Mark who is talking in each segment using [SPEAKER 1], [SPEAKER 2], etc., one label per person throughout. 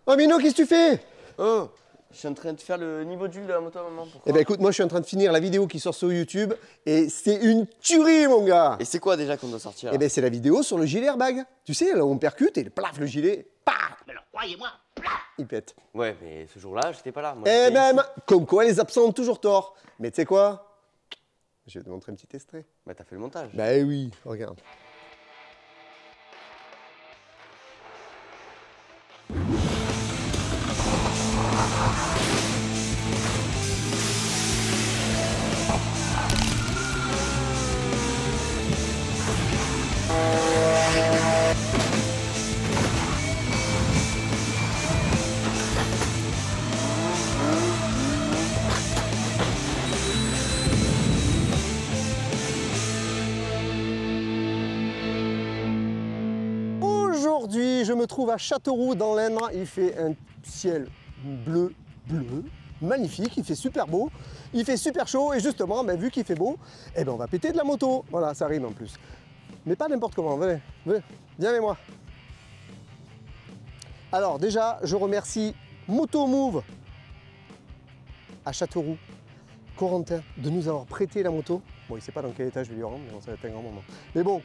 [SPEAKER 1] Oh Mino, qu'est-ce que tu fais?
[SPEAKER 2] Oh, je suis en train de faire le niveau de vue de la moto à maman. Pourquoi?
[SPEAKER 1] Eh ben écoute, moi je suis en train de finir la vidéo qui sort sur YouTube et c'est une tuerie mon gars.
[SPEAKER 2] Et c'est quoi déjà qu'on doit sortir?
[SPEAKER 1] Eh ben c'est la vidéo sur le gilet airbag. Tu sais, là où on percute et plaf le gilet, paf,
[SPEAKER 3] Alors, croyez-moi,
[SPEAKER 1] il pète.
[SPEAKER 2] Ouais, mais ce jour-là, j'étais pas là. Moi,
[SPEAKER 1] Eh
[SPEAKER 2] j'étais
[SPEAKER 1] ben,
[SPEAKER 2] ici.
[SPEAKER 1] comme quoi les absents ont toujours tort. Mais tu sais quoi? Je vais te montrer un petit extrait.
[SPEAKER 2] Bah t'as fait le montage.
[SPEAKER 1] Bah oui, regarde. Aujourd'hui, je me trouve à Châteauroux dans l'Indre. Il fait un ciel bleu, magnifique, il fait super beau, il fait super chaud et justement, ben, vu qu'il fait beau, eh ben, on va péter de la moto. Voilà, ça rime en plus. Mais pas n'importe comment, venez, viens avec moi. Alors déjà, je remercie Motomove à Châteauroux, Corentin, de nous avoir prêté la moto. Bon, il ne sait pas dans quel état je vais lui rendre, mais ça va être un grand moment. Mais bon,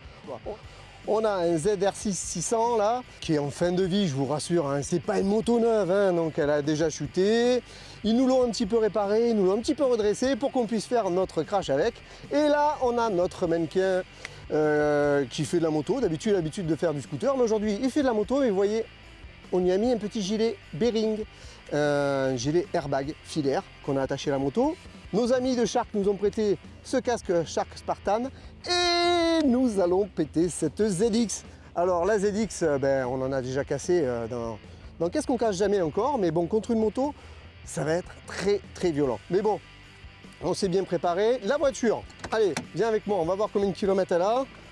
[SPEAKER 1] on a un ZR6 600 là, qui est en fin de vie, je vous rassure, hein, c'est pas une moto neuve, hein, donc elle a déjà chuté. Ils nous l'ont un petit peu réparé, ils nous l'ont un petit peu redressé pour qu'on puisse faire notre crash avec. Et là, on a notre mannequin qui fait de la moto. D'habitude, il a l'habitude de faire du scooter, mais aujourd'hui, il fait de la moto et vous voyez, on y a mis un petit gilet Bearing, un gilet airbag filaire qu'on a attaché à la moto. Nos amis de Shark nous ont prêté ce casque Shark Spartan et nous allons péter cette ZX. Alors la ZX, ben, on en a déjà cassé dans qu'est-ce qu'on casse jamais encore, mais bon, contre une moto, ça va être très violent. Mais bon, on s'est bien préparé. La voiture, allez, viens avec moi, on va voir combien de kilomètres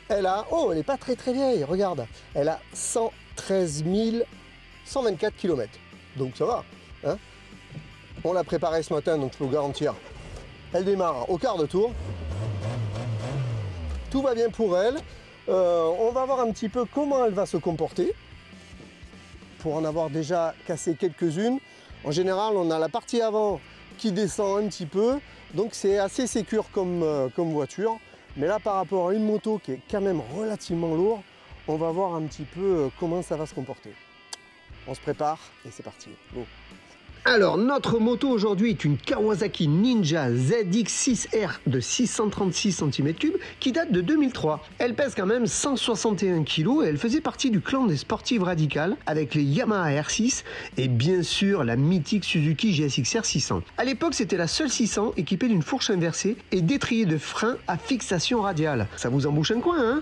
[SPEAKER 1] elle a. Oh, elle n'est pas très vieille, regarde. Elle a 113 124 km, donc ça va. Hein, on l'a préparée ce matin, donc je peux vous garantir. Elle démarre au quart de tour. Tout va bien pour elle. On va voir un petit peu comment elle va se comporter. Pour en avoir déjà cassé quelques-unes. En général, on a la partie avant qui descend un petit peu. Donc c'est assez sécure comme voiture. Mais là, par rapport à une moto qui est quand même relativement lourde, on va voir un petit peu comment ça va se comporter. On se prépare et c'est parti. Go. Alors, notre moto aujourd'hui est une Kawasaki Ninja ZX6R de 636 cm3 qui date de 2003. Elle pèse quand même 161 kg et elle faisait partie du clan des sportives radicales avec les Yamaha R6 et bien sûr la mythique Suzuki GSX-R 600. À l'époque, c'était la seule 600 équipée d'une fourche inversée et d'étriers de frein à fixation radiale. Ça vous embouche un coin, hein?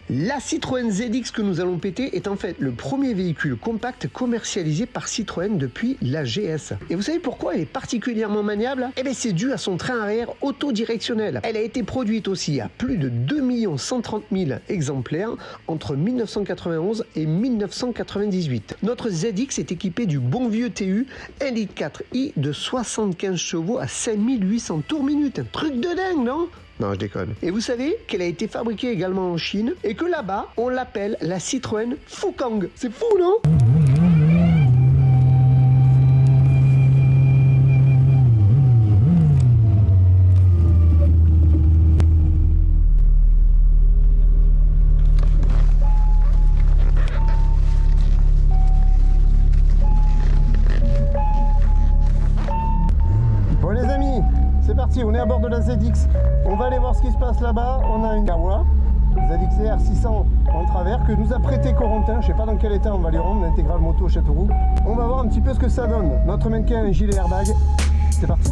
[SPEAKER 1] La Citroën ZX que nous allons péter est en fait le premier véhicule compact commercialisé par Citroën depuis la GS. Et vous savez pourquoi elle est particulièrement maniable? Eh bien c'est dû à son train arrière autodirectionnel. Elle a été produite aussi à plus de 2 130 000 exemplaires entre 1991 et 1998. Notre ZX est équipée du bon vieux TU 1,4 litre de 75 chevaux à 5800 tours minute. Un truc de dingue, non? Non, je déconne. Et vous savez qu'elle a été fabriquée également en Chine et que là-bas, on l'appelle la Citroën Fukang. C'est fou, non? Bon les amis, c'est parti, on est à bord de la ZX. On va aller voir ce qui se passe là-bas. On a une Kawa ZX-R 600 en travers que nous a prêté Corentin. Je sais pas dans quel état on va les rendre, l'intégrale moto Châteauroux. On va voir un petit peu ce que ça donne. Notre mannequin, un gilet airbag. C'est parti.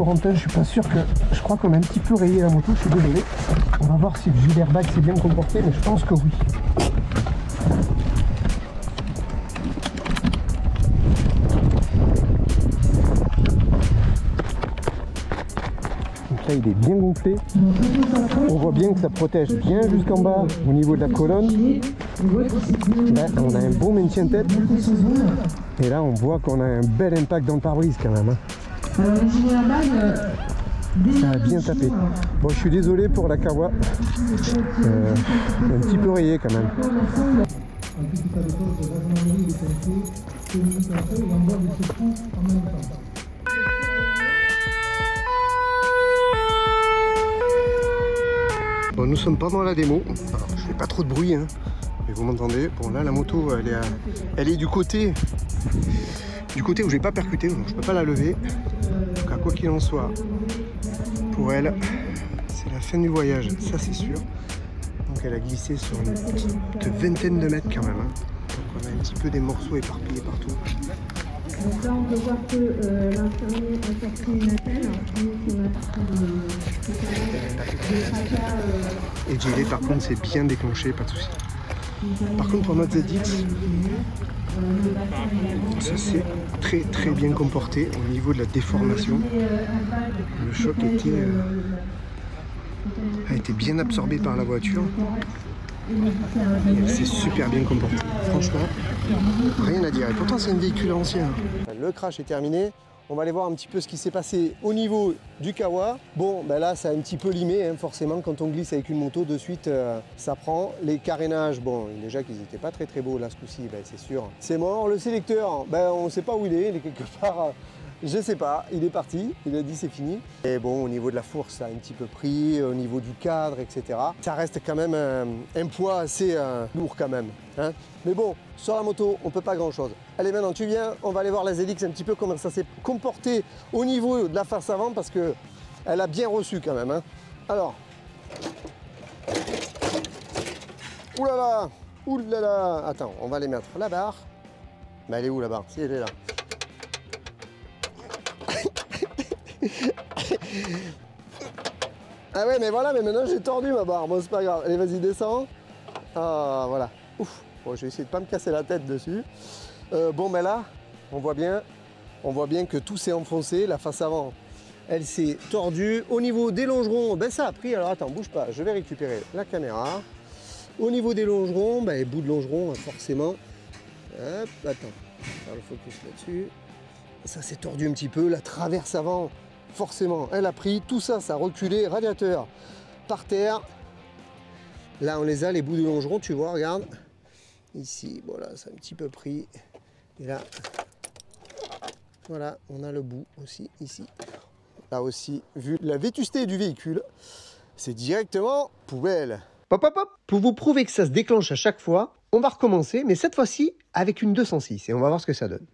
[SPEAKER 1] Corentin, je suis pas sûr que... Je crois qu'on a un petit peu rayé la moto, je suis désolé. On va voir si le gilet airbag s'est bien comporté, mais je pense que oui. Donc là, il est bien gonflé. On voit bien que ça protège bien jusqu'en bas au niveau de la colonne. Là, on a un bon maintien de tête. Et là, on voit qu'on a un bel impact dans le pare-brise quand même.
[SPEAKER 3] Alors, le gilet airbag,
[SPEAKER 1] ça a bien tapé. Bon, je suis désolé pour la Kawa. Un petit peu rayé quand même. Bon, nous sommes pendant la démo. Alors, je fais pas trop de bruit, hein, mais vous m'entendez. Bon, là, la moto, elle est du côté où je vais pas percuter, donc je peux pas la lever. Donc, à quoi qu'il en soit, pour elle, c'est la fin du voyage, ça c'est sûr. Donc, elle a glissé sur une petite vingtaine de mètres quand même. Hein. Donc, on a un petit peu des morceaux éparpillés partout.
[SPEAKER 3] donc là, on peut voir que l'infirmier a sorti une attelle.
[SPEAKER 1] Et le gilet, par contre, c'est bien déclenché, pas de souci. Par contre, pour notre ZX, ça c'est très bien comporté au niveau de la déformation. Le choc a été bien absorbé par la voiture. C'est super bien comporté. Franchement, rien à dire. Et pourtant, c'est un véhicule ancien. Le crash est terminé. On va aller voir un petit peu ce qui s'est passé au niveau du Kawa. Bon, ben là, ça a un petit peu limé, hein, forcément, quand on glisse avec une moto, de suite, ça prend. Les carénages, bon, déjà qu'ils n'étaient pas très beaux là, ce coup-ci, ben, c'est sûr. C'est mort. Le sélecteur, ben, on ne sait pas où il est quelque part. Je sais pas, il est parti, il a dit c'est fini. Et bon, au niveau de la fourche, ça a un petit peu pris, au niveau du cadre, etc. Ça reste quand même un poids assez lourd quand même. Hein. Mais bon, sur la moto, on peut pas grand chose. Allez, maintenant tu viens, on va aller voir la ZX un petit peu comment ça s'est comporté au niveau de la face avant parce que elle a bien reçu quand même. Hein. Alors. Oulala, oulala. Attends, on va aller mettre la barre. Mais elle est où la barre? Si, elle est là. Ah ouais, mais voilà, mais maintenant j'ai tordu ma barre. Bon, c'est pas grave. Allez, vas-y, descends. Ah, voilà. Ouf. Bon, je vais essayer de pas me casser la tête dessus. Bon, mais là, on voit bien que tout s'est enfoncé. La face avant, elle s'est tordue. Au niveau des longerons, ben ça a pris. Alors attends, bouge pas. Je vais récupérer la caméra. Au niveau des longerons, ben bout de longeron, forcément. Hop, attends. Faire le focus là-dessus. Ça s'est tordu un petit peu. La traverse avant, forcément, elle a pris. Tout ça, ça a reculé. Radiateur par terre. Là, on les a, les bouts de longeron, tu vois, regarde. Ici, voilà, ça a un petit peu pris. Et là, voilà, on a le bout aussi, ici. Là aussi, vu la vétusté du véhicule, c'est directement poubelle. Hop, hop, hop. Pour vous prouver que ça se déclenche à chaque fois, on va recommencer, mais cette fois-ci avec une 206. Et on va voir ce que ça donne.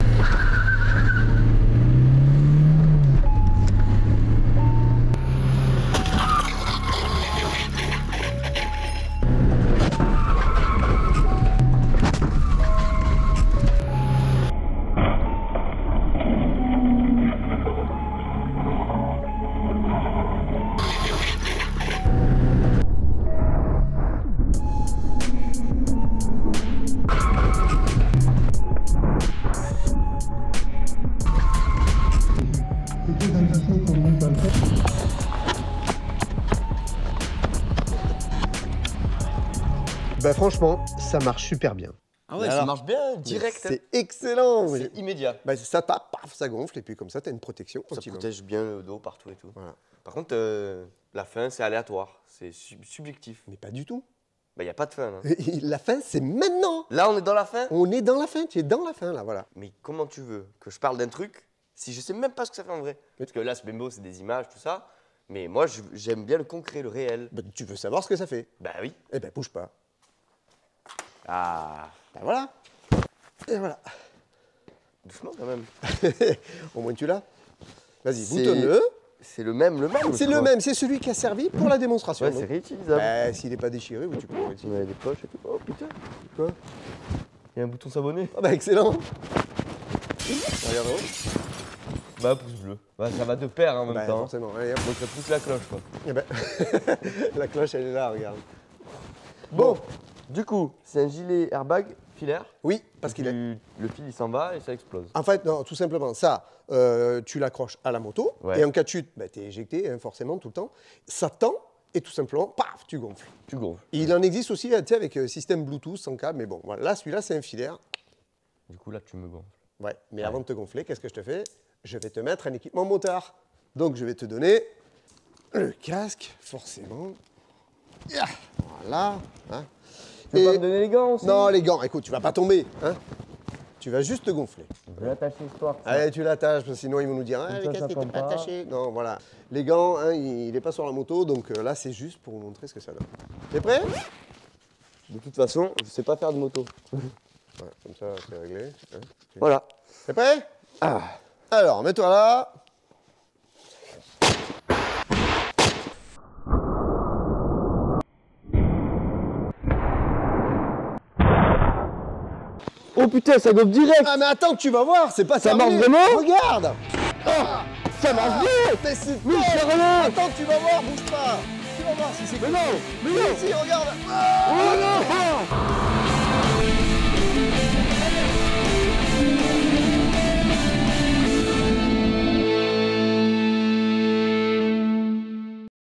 [SPEAKER 1] Bah franchement, ça marche super bien.
[SPEAKER 2] Ah ouais, ça marche bien, direct.
[SPEAKER 1] C'est excellent.
[SPEAKER 2] C'est immédiat.
[SPEAKER 1] Bah ça tape, paf, ça gonfle et puis comme ça, tu as une protection.
[SPEAKER 2] Ça protège bien le dos partout et tout.
[SPEAKER 1] Voilà.
[SPEAKER 2] Par contre, la fin, c'est aléatoire, c'est subjectif.
[SPEAKER 1] Mais pas du tout.
[SPEAKER 2] Bah, il n'y a pas de fin. Là.
[SPEAKER 1] La fin, c'est maintenant.
[SPEAKER 2] Là, on est dans la fin.
[SPEAKER 1] On est dans la fin, tu es dans la fin là, voilà.
[SPEAKER 2] Mais comment tu veux que je parle d'un truc si je sais même pas ce que ça fait en vrai? Parce que là, c'est Bembo, c'est des images, tout ça. Mais moi, j'aime bien le concret, le réel.
[SPEAKER 1] Bah, tu veux savoir ce que ça fait?
[SPEAKER 2] Bah oui.
[SPEAKER 1] Eh ben, bouge pas.
[SPEAKER 2] Ah.
[SPEAKER 1] Bah voilà. Et voilà.
[SPEAKER 2] Doucement quand même.
[SPEAKER 1] Au moins tu l'as. Vas-y, boutonne-le.
[SPEAKER 2] C'est le même.
[SPEAKER 1] C'est le même, c'est celui qui a servi pour la démonstration.
[SPEAKER 2] Ouais, c'est réutilisable.
[SPEAKER 1] Bah, s'il n'est pas déchiré, oui, tu peux le réutiliser.
[SPEAKER 2] Il y a des poches et tout. Oh putain.
[SPEAKER 1] Quoi?
[SPEAKER 2] Il y a un bouton s'abonner.
[SPEAKER 1] Ah bah excellent.
[SPEAKER 2] Regarde. Bah pouce bleu. veux. Bah, ça va de pair en même
[SPEAKER 1] Bah,
[SPEAKER 2] temps.
[SPEAKER 1] forcément. Allez, hop.
[SPEAKER 2] Donc ça pousse la cloche quoi.
[SPEAKER 1] Eh ben, la cloche, elle est là, regarde.
[SPEAKER 2] Bon, du coup, c'est un gilet airbag filaire.
[SPEAKER 1] Oui, parce qu'il est...
[SPEAKER 2] Le fil il s'en va et ça explose.
[SPEAKER 1] En fait, non, tout simplement, ça, tu l'accroches à la moto,
[SPEAKER 2] Ouais.
[SPEAKER 1] et en cas de chute, bah, tu es éjecté, hein, forcément, tout le temps. Ça tend, et tout simplement, paf, tu gonfles.
[SPEAKER 2] Tu gonfles.
[SPEAKER 1] Il en existe aussi, tu sais, avec système Bluetooth, sans câble, mais bon, voilà. Là, celui-là, c'est un filaire.
[SPEAKER 2] Du coup, là, tu me gonfles.
[SPEAKER 1] Ouais, mais avant de te gonfler, qu'est-ce que je te fais? Je vais te mettre un équipement motard. Donc, je vais te donner le casque, forcément. Yeah, voilà. Hein.
[SPEAKER 2] Tu peux pas me donner les gants aussi?
[SPEAKER 1] Non, les gants, écoute, tu vas pas tomber. Hein. Tu vas juste te gonfler.
[SPEAKER 2] Je vais l'attacher histoire.
[SPEAKER 1] Allez, tu l'attaches, parce que sinon ils vont nous dire
[SPEAKER 2] Comme
[SPEAKER 1] le
[SPEAKER 2] ça,
[SPEAKER 1] casque
[SPEAKER 2] ça
[SPEAKER 1] n'était
[SPEAKER 2] tombe
[SPEAKER 1] pas
[SPEAKER 2] pas.
[SPEAKER 1] attaché. Non, voilà. Les gants, hein, il n'est pas sur la moto, donc là, c'est juste pour vous montrer ce que ça donne. T'es prêt?
[SPEAKER 2] De toute façon, je sais pas faire de moto.
[SPEAKER 1] Ouais, comme ça, c'est réglé. Hein.
[SPEAKER 2] Voilà.
[SPEAKER 1] T'es prêt?
[SPEAKER 2] Ah.
[SPEAKER 1] Alors, mets-toi là.
[SPEAKER 2] Oh putain, ça gonfle direct.
[SPEAKER 1] Ah, mais attends, tu vas voir, c'est pas
[SPEAKER 2] Ça
[SPEAKER 1] terminé.
[SPEAKER 2] marche vraiment?
[SPEAKER 1] Regarde.
[SPEAKER 2] Ça marche bien.
[SPEAKER 1] Mais c'est
[SPEAKER 2] Oui,
[SPEAKER 1] top.
[SPEAKER 2] c'est rien.
[SPEAKER 1] Attends, tu vas voir, bouge pas. Tu vas voir si c'est
[SPEAKER 2] Mais non, mais non.
[SPEAKER 1] Si, regarde. Ah